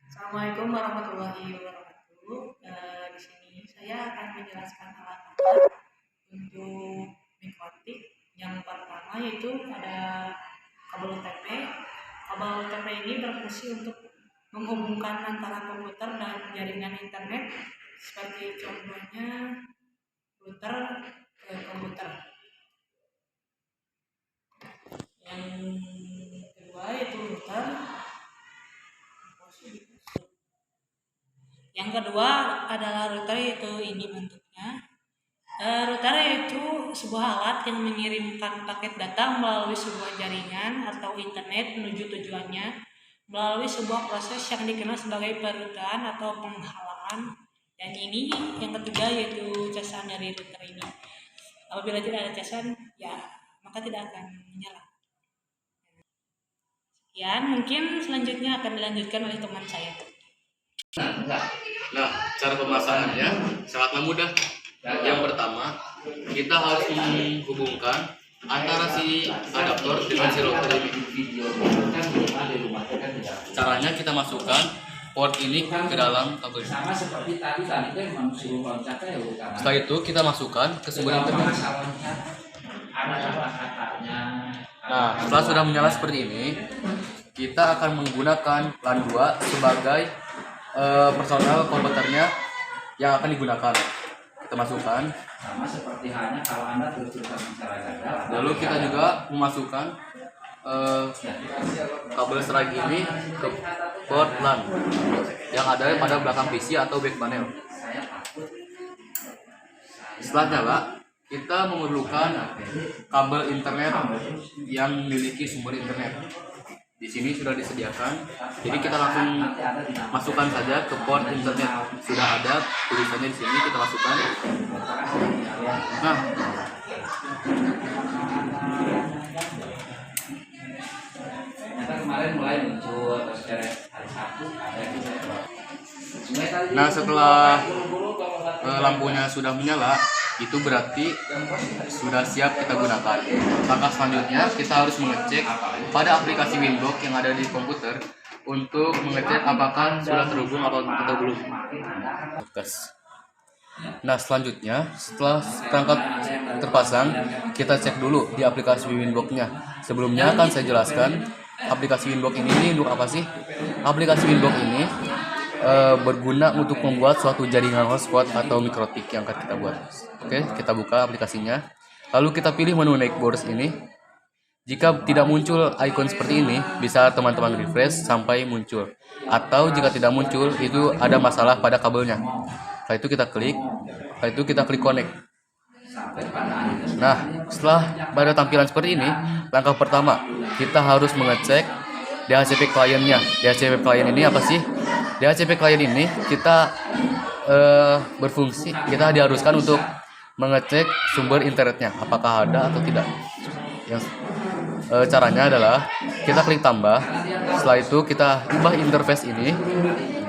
Assalamualaikum warahmatullahi wabarakatuh. Di sini saya akan menjelaskan alat-alat untuk mikrotik. Yang pertama yaitu ada kabel UTP. Kabel UTP ini berfungsi untuk menghubungkan antara komputer dan jaringan internet, seperti contohnya router ke komputer. Yang kedua yaitu router. Yang kedua adalah router, yaitu ini bentuknya. Router yaitu sebuah alat yang mengirimkan paket data melalui sebuah jaringan atau internet menuju tujuannya melalui sebuah proses yang dikenal sebagai perutan atau penghalaan. Dan ini yang ketiga yaitu casan dari router ini. Apabila tidak ada casan, ya maka tidak akan menyala. Sekian, mungkin selanjutnya akan dilanjutkan oleh teman saya. Nah, cara pemasangannya sangatlah mudah. Yang pertama, kita harus menghubungkan antara si adaptor dengan si router ini. Caranya kita masukkan port ini ke dalam kabel. Setelah itu kita masukkan ke sumber internet. Nah, setelah sudah menyala seperti ini, kita akan menggunakan LAN 2 sebagai personal komputernya yang akan digunakan. Kita masukkan. Sama seperti halnya kalau Anda terus-terusan bicara gagal. Lalu kita juga memasukkan kabel seragi ini ke port LAN yang ada pada belakang PC atau back panel. Setelah nyala, kita memerlukan kabel internet yang memiliki sumber internet. Di sini sudah disediakan, jadi kita langsung masukkan saja ke port internet. Sudah ada tulisannya di sini, kita masukkan. Nah, kemarin mulai muncul terus hari Sabtu ada nah setelah lampunya sudah menyala, itu berarti sudah siap kita gunakan. Langkah selanjutnya kita harus mengecek pada aplikasi Winblock yang ada di komputer untuk mengecek apakah sudah terhubung atau belum. Nah, selanjutnya setelah perangkat terpasang, kita cek dulu di aplikasi Winblock-nya. Sebelumnya akan saya jelaskan aplikasi Winblock ini untuk apa sih? Aplikasi Winblock ini berguna untuk membuat suatu jaringan hotspot atau mikrotik yang akan kita buat. Oke, kita buka aplikasinya. Lalu kita pilih menu Netboards ini. Jika tidak muncul icon seperti ini, bisa teman-teman refresh sampai muncul. Atau jika tidak muncul, itu ada masalah pada kabelnya. Setelah itu kita klik connect. Nah, setelah pada tampilan seperti ini, langkah pertama kita harus mengecek DHCP kliennya. DHCP klien ini apa sih? DHCP klien ini kita berfungsi, kita diharuskan untuk mengecek sumber internetnya, apakah ada atau tidak. Yang caranya adalah kita klik tambah. Setelah itu kita ubah interface ini,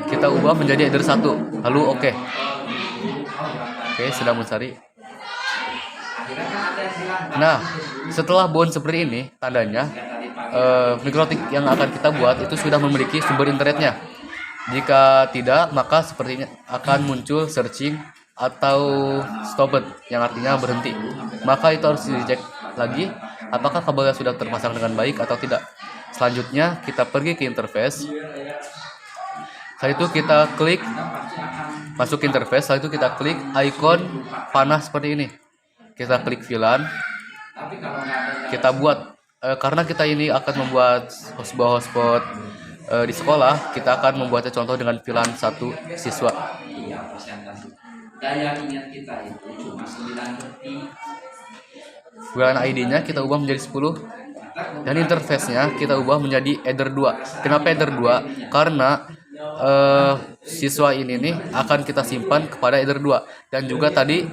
kita ubah menjadi header 1, lalu oke, sedang mencari. Nah, setelah bound seperti ini, tandanya mikrotik yang akan kita buat itu sudah memiliki sumber internetnya. Jika tidak, maka sepertinya akan muncul searching atau stopped, yang artinya berhenti. Maka itu harus dicek lagi apakah kabelnya sudah terpasang dengan baik atau tidak. Selanjutnya kita pergi ke interface. Setelah itu kita klik masuk interface. Setelah itu kita klik icon panah seperti ini. Kita klik VLAN. Kita buat karena kita ini akan membuat sebuah hotspot di sekolah, kita akan membuatnya contoh dengan VLAN 1 siswa. Daya ingat kita itu cuma 9 detik. VLAN ID-nya kita ubah menjadi 10 dan interface-nya kita ubah menjadi header 2. Kenapa header 2? Karena siswa ini nih akan kita simpan kepada header 2, dan juga tadi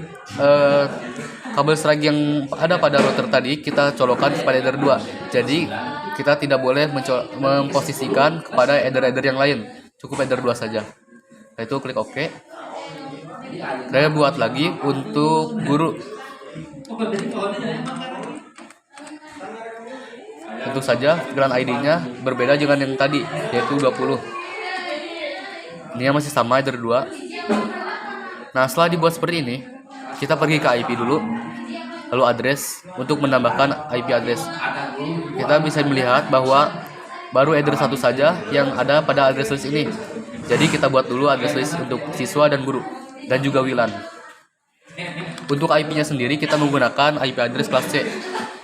kabel seragi yang ada pada router tadi kita colokkan kepada header 2. Jadi kita tidak boleh memposisikan kepada header-header yang lain, cukup header 2 saja. Nah, itu klik OK. Saya buat lagi untuk guru. Tentu saja VLAN ID-nya berbeda dengan yang tadi, yaitu 20. Ini yang masih sama eder 2. Nah, setelah dibuat seperti ini, kita pergi ke IP dulu, lalu address untuk menambahkan IP address. Kita bisa melihat bahwa baru eder 1 saja yang ada pada address list ini. Jadi kita buat dulu address list untuk siswa dan guru dan juga WLAN. Untuk IP-nya sendiri kita menggunakan IP address kelas C,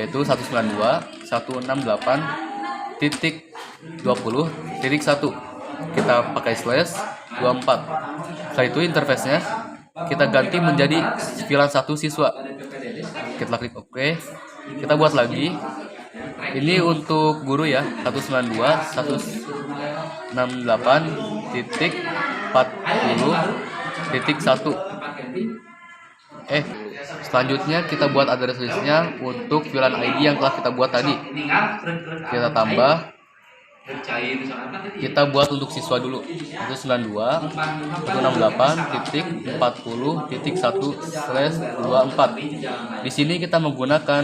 yaitu 192.168.20.1. Kita pakai slash 24. Setelah itu interface-nya kita ganti menjadi VLAN 1 siswa. Kita klik OK. Kita buat lagi. Ini untuk guru ya, 192.168.40.1. Selanjutnya kita buat address listnya untuk VLAN ID yang telah kita buat tadi. Kita tambah. Kita buat untuk siswa dulu, itu 92.168.40.1/24. Di sini kita menggunakan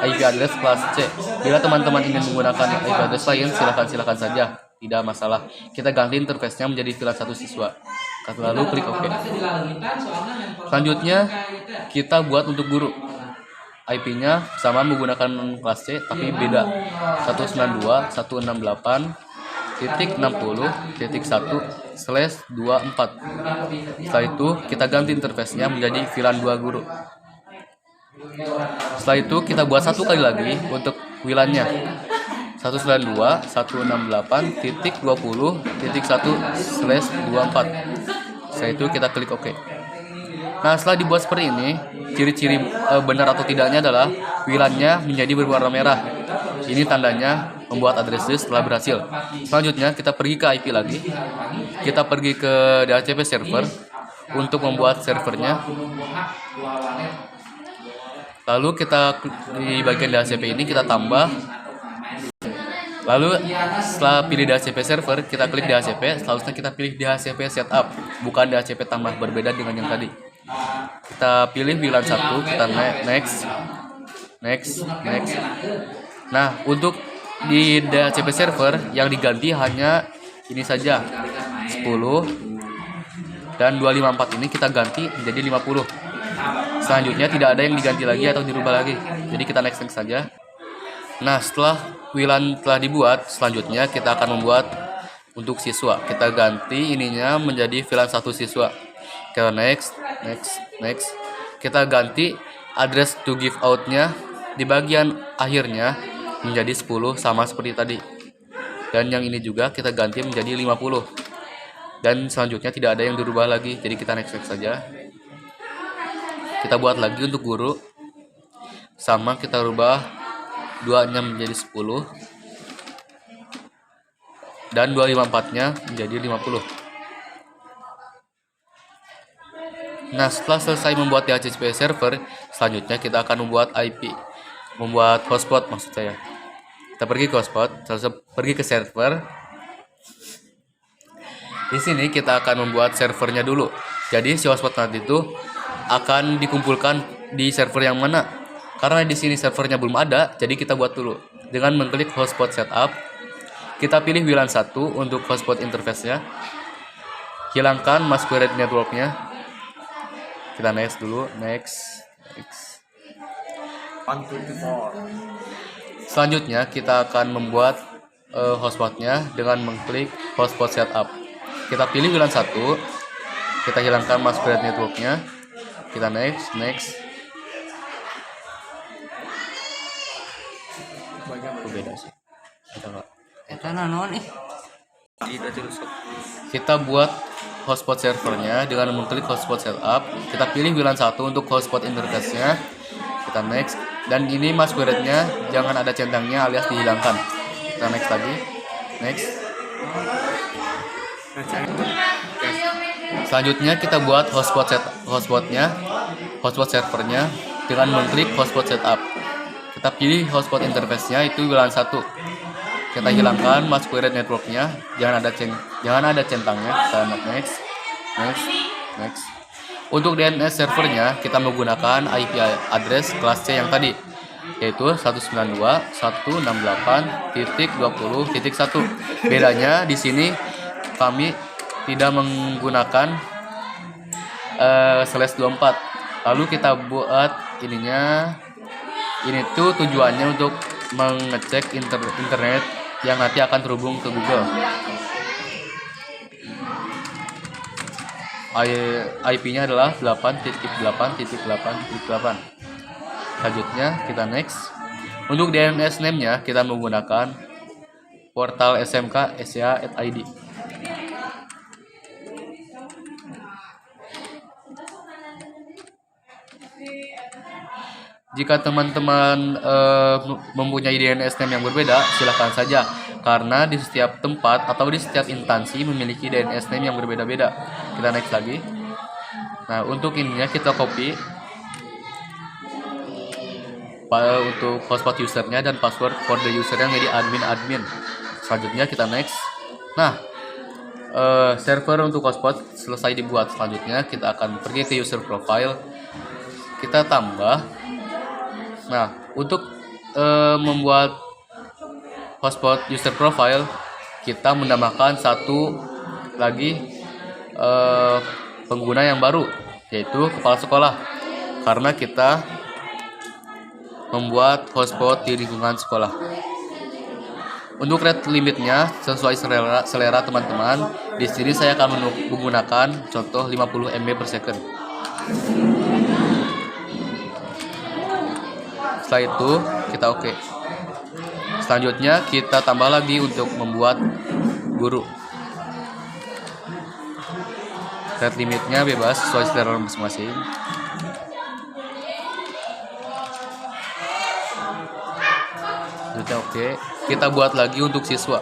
IP address kelas C. Bila teman-teman ingin menggunakan IP address lain, silakan saja, tidak masalah. Kita ganti interface-nya menjadi VLAN 1 siswa. Lalu klik OK. Selanjutnya kita buat untuk guru. IP-nya sama menggunakan kelas C tapi beda, 192.168.60.1/24. Setelah itu kita ganti interface-nya menjadi VLAN 2 guru. Setelah itu kita buat satu kali lagi untuk WLAN-nya, 192.168.20.1/24. Setelah itu kita klik OK. Nah, setelah dibuat seperti ini, ciri-ciri benar atau tidaknya adalah WLAN-nya menjadi berwarna merah. Ini tandanya membuat address list telah berhasil. Selanjutnya kita pergi ke IP lagi. Kita pergi ke DHCP server untuk membuat servernya. Lalu kita di bagian DHCP ini kita tambah. Lalu setelah pilih DHCP server, kita klik DHCP. Selanjutnya kita pilih DHCP setup, bukan DHCP tambah, berbeda dengan yang tadi. Kita pilih WLAN 1, kita next. Nah, untuk di DHCP server yang diganti hanya ini saja, 10 dan 254 ini kita ganti menjadi 50. Selanjutnya tidak ada yang diganti lagi atau dirubah lagi, jadi kita next saja. Nah, setelah WLAN telah dibuat, selanjutnya kita akan membuat untuk siswa. Kita ganti ininya menjadi VLAN 1 siswa. Kita next. Kita ganti address to give out-nya di bagian akhirnya menjadi 10 sama seperti tadi. Dan yang ini juga kita ganti menjadi 50. Dan selanjutnya tidak ada yang dirubah lagi, jadi kita next saja. Kita buat lagi untuk guru. Sama, kita rubah 2-nya menjadi 10 dan 254-nya menjadi 50. Nah, setelah selesai membuat DHCP server, selanjutnya kita akan membuat hotspot maksud saya. Kita pergi ke hotspot, pergi ke server. Di sini kita akan membuat servernya dulu. Jadi si hotspot nanti itu akan dikumpulkan di server yang mana? Karena di sini servernya belum ada, jadi kita buat dulu. Dengan mengklik hotspot setup, kita pilih WLAN 1 untuk hotspot interface-nya. Hilangkan masquerade network-nya. Kita next dulu, next. Selanjutnya kita akan membuat hotspotnya dengan mengklik hotspot setup. Kita pilih WLAN 1, kita hilangkan masquerade network-nya. Kita next. Beda sih. Kita buat hotspot servernya dengan mengklik hotspot setup. Kita pilih WLAN 1 untuk hotspot interface-nya. Kita next. Dan ini masquerade-nya jangan ada centangnya alias dihilangkan. Kita next lagi. Next. Selanjutnya kita buat hotspot servernya dengan mengklik hotspot setup. Kita pilih hotspot interface-nya itu WLAN 1. Kita hilangkan masquerade network-nya, jangan ada centangnya. Kita next. Untuk DNS servernya kita menggunakan IP address kelas C yang tadi, yaitu 192.168.20.1. Bedanya di sini kami tidak menggunakan /24. Lalu kita buat ininya. Ini tuh tujuannya untuk mengecek internet yang nanti akan terhubung ke Google. IP-nya adalah 8.8.8.8. Selanjutnya kita next. Untuk DNS name-nya kita menggunakan portal smk.sca.id. Jika teman-teman mempunyai DNS name yang berbeda, silahkan saja, karena di setiap tempat atau di setiap instansi memiliki DNS name yang berbeda-beda. Kita next lagi. Nah, untuk ininya kita copy untuk hotspot usernya dan password for the user yang jadi admin. Selanjutnya kita next. Nah, server untuk hotspot selesai dibuat. Selanjutnya kita akan pergi ke user profile. Kita tambah. Nah, untuk membuat hotspot user profile, kita menambahkan satu lagi pengguna yang baru, yaitu kepala sekolah, karena kita membuat hotspot di lingkungan sekolah. Untuk rate limitnya sesuai selera teman-teman. Di sini saya akan menggunakan contoh 50 MB per second. Setelah itu kita oke. Selanjutnya kita tambah lagi untuk membuat guru. Rate limitnya bebas sesuai selera masing-masing. Selanjutnya oke. Kita buat lagi untuk siswa.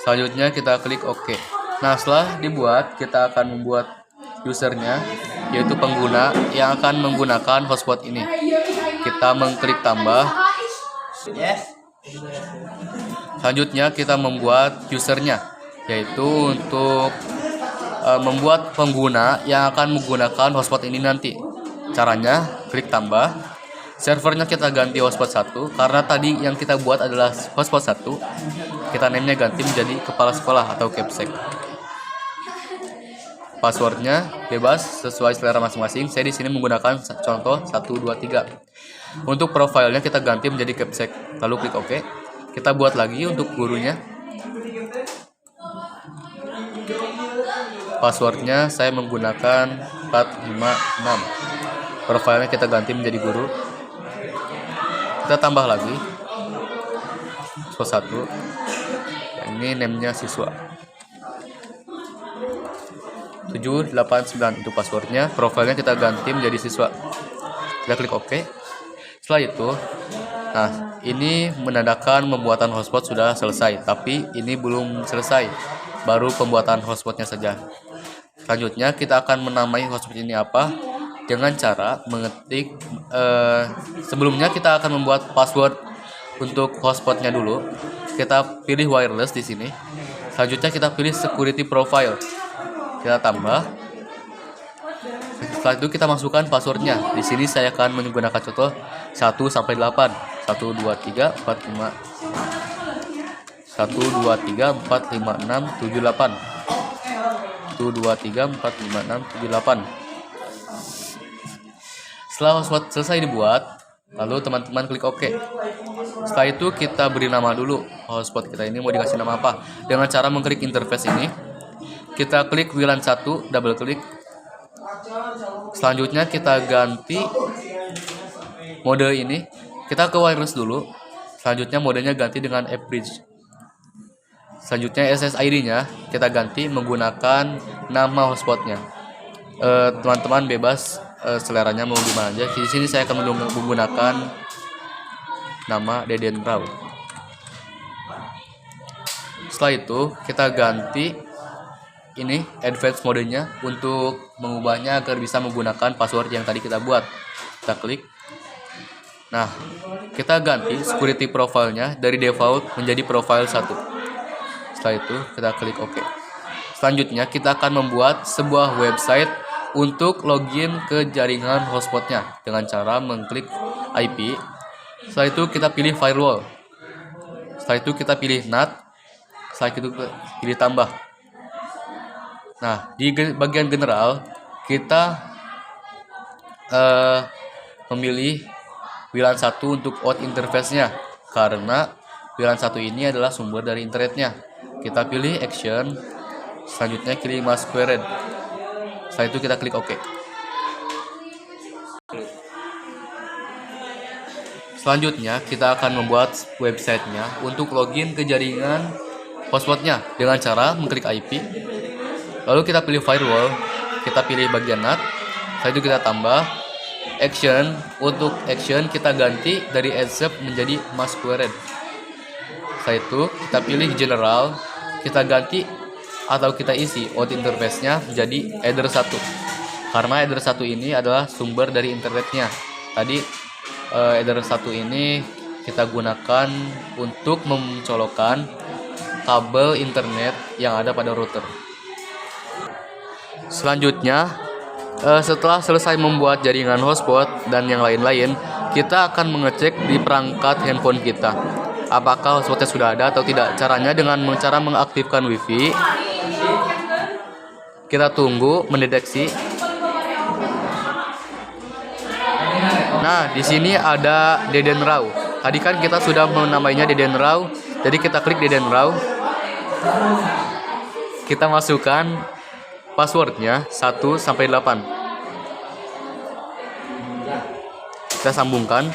Selanjutnya kita klik OK. Nah, setelah dibuat, kita akan membuat usernya, yaitu pengguna yang akan menggunakan hotspot ini. Kita mengklik tambah. Selanjutnya kita membuat usernya, yaitu untuk membuat pengguna yang akan menggunakan hotspot ini nanti. Caranya klik tambah. Servernya kita ganti hotspot 1, karena tadi yang kita buat adalah hotspot 1. Kita name-nya ganti menjadi kepala sekolah atau capsec. Passwordnya bebas sesuai selera masing-masing. Saya di sini menggunakan contoh 1, 2, 3. Untuk profilnya kita ganti menjadi capsec. Lalu klik OK. Kita buat lagi untuk gurunya. Passwordnya saya menggunakan 456. Profilnya kita ganti menjadi guru. Kita tambah lagi siswa 1. Ini name-nya siswa 789 itu passwordnya. Profilnya kita ganti menjadi siswa. Kita klik OK. Setelah itu, nah ini menandakan pembuatan hotspot sudah selesai, tapi ini belum selesai, baru pembuatan hotspotnya saja. Selanjutnya kita akan menamai hotspot ini apa? Dengan cara mengetik sebelumnya kita akan membuat password untuk hotspotnya dulu. Kita pilih wireless di sini. Selanjutnya kita pilih security profile. Kita tambah. Setelah itu kita masukkan passwordnya. Di sini saya akan menggunakan contoh 1 sampai 8. 1 2 3 4 5 1 2 3 4 5 6 7 8. 1 2 3 4 5 6 7 8. Setelah hotspot selesai dibuat, lalu teman-teman klik OK. Setelah itu kita beri nama dulu hotspot kita ini mau dikasih nama apa. Dengan cara mengklik interface ini, kita klik WLAN 1, double klik. Selanjutnya kita ganti mode ini, kita ke wireless dulu. Selanjutnya modenya ganti dengan F-Bridge. Selanjutnya SSID-nya kita ganti menggunakan nama hotspotnya. Teman-teman bebas seleranya mau gimana aja. Di sini saya akan menggunakan nama Deden Rau. Setelah itu kita ganti ini advanced modenya untuk mengubahnya agar bisa menggunakan password yang tadi kita buat. Kita klik. Nah, kita ganti security profile-nya dari default menjadi profile 1. Setelah itu kita klik OK. Selanjutnya kita akan membuat sebuah website untuk login ke jaringan hotspotnya dengan cara mengklik IP. Setelah itu kita pilih firewall. Setelah itu kita pilih NAT. Setelah itu pilih tambah. Nah, di bagian general kita memilih WLAN 1 untuk out interface-nya karena WLAN 1 ini adalah sumber dari internetnya. Kita pilih action, selanjutnya pilih masquerade. Setelah itu kita klik OK. Selanjutnya kita akan membuat websitenya untuk login ke jaringan hotspotnya dengan cara mengklik IP. Lalu kita pilih firewall, kita pilih bagian NAT. Setelah itu kita tambah action. Untuk action kita ganti dari accept menjadi masquerade. Setelah itu kita pilih general, kita ganti atau kita isi out interface-nya menjadi header 1. Karena header 1 ini adalah sumber dari internetnya. Tadi header 1 ini kita gunakan untuk mencolokkan kabel internet yang ada pada router. Selanjutnya, setelah selesai membuat jaringan hotspot dan yang lain-lain, kita akan mengecek di perangkat handphone kita apakah hotspotnya sudah ada atau tidak. Caranya dengan cara mengaktifkan WiFi. Kita tunggu mendeteksi. Nah, di sini ada Deden Raw. Tadi kan kita sudah menamainya Deden Raw, jadi kita klik Deden Raw. Kita masukkan passwordnya 1 sampai 8. Kita sambungkan.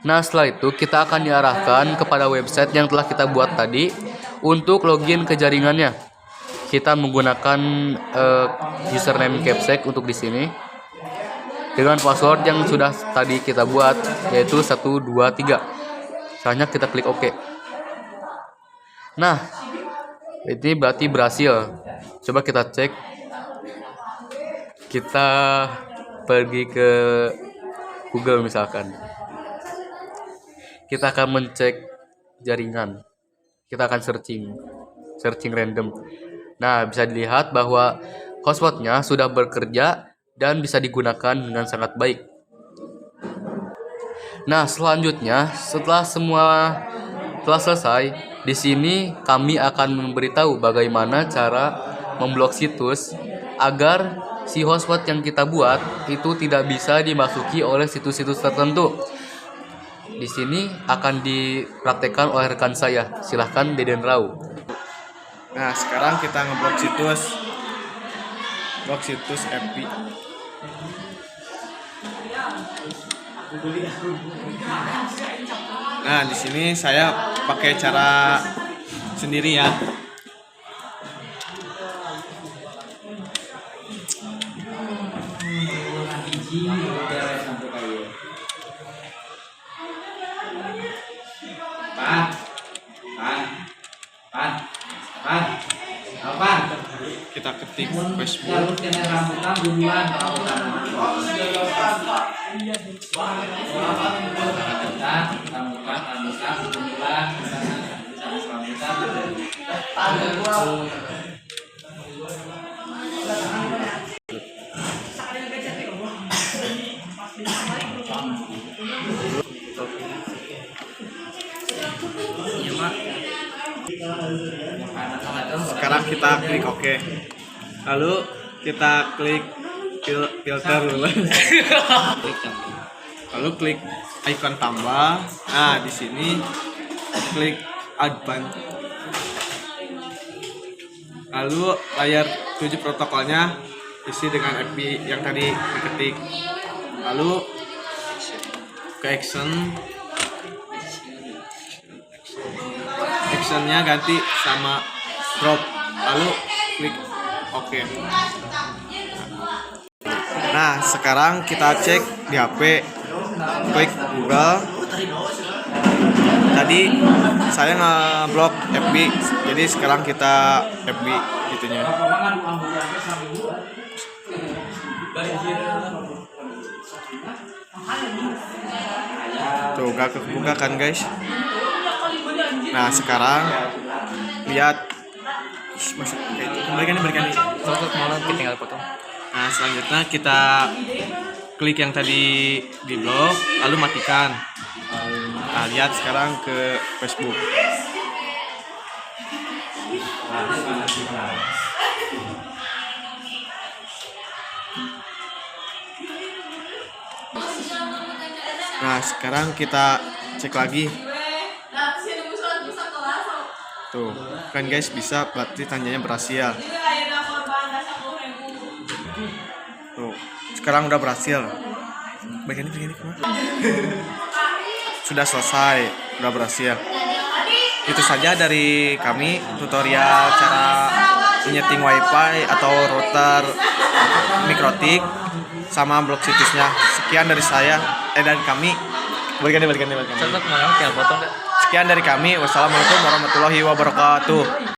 Nah, setelah itu kita akan diarahkan kepada website yang telah kita buat tadi untuk login ke jaringannya. Kita menggunakan username Capsec untuk di sini dengan password yang sudah tadi kita buat, yaitu 123. Selanjutnya kita klik OK. Nah, ini berarti berhasil. Coba kita cek. Kita pergi ke Google misalkan. Kita akan mencek jaringan. Kita akan searching random. Nah, bisa dilihat bahwa hotspotnya sudah bekerja dan bisa digunakan dengan sangat baik. Nah, selanjutnya setelah semua telah selesai, di sini kami akan memberitahu bagaimana cara memblok situs agar si hotspot yang kita buat itu tidak bisa dimasuki oleh situs-situs tertentu. Di sini akan dipraktekkan oleh rekan saya. Silahkan Deden Raw. Nah, sekarang kita ngeblok situs FB. Nah, di sini saya pakai cara sendiri ya. Kita ketik Facebook. Sekarang kita klik OK. Lalu kita klik filter dulu. Lalu klik icon tambah. Nah, di sini klik advance. Lalu layar 7 protokolnya isi dengan FB yang tadi diketik. Lalu ke actionnya ganti sama drop. Lalu klik OK. Nah, sekarang kita cek di HP. Klik Google. Tadi saya ngeblok FB, jadi sekarang kita FB gitunya. Tuh gak kebuka kan guys. Nah sekarang lihat. Berikan. Sosok malam kita tinggal potong. Nah selanjutnya kita klik yang tadi di blog, lalu matikan. Nah lihat sekarang ke Facebook. Nah sekarang kita cek lagi. Tuh kan guys, bisa, berarti tandanya berhasil. Tuh sekarang udah berhasil. Begini. Sudah selesai, udah berhasil. Itu saja dari kami, tutorial cara menyeting wifi atau router mikrotik sama blok situsnya. Sekian dari saya, dari kami. Balikan. Sosok malam tinggal potong. Sekian dari kami. Wassalamualaikum warahmatullahi wabarakatuh.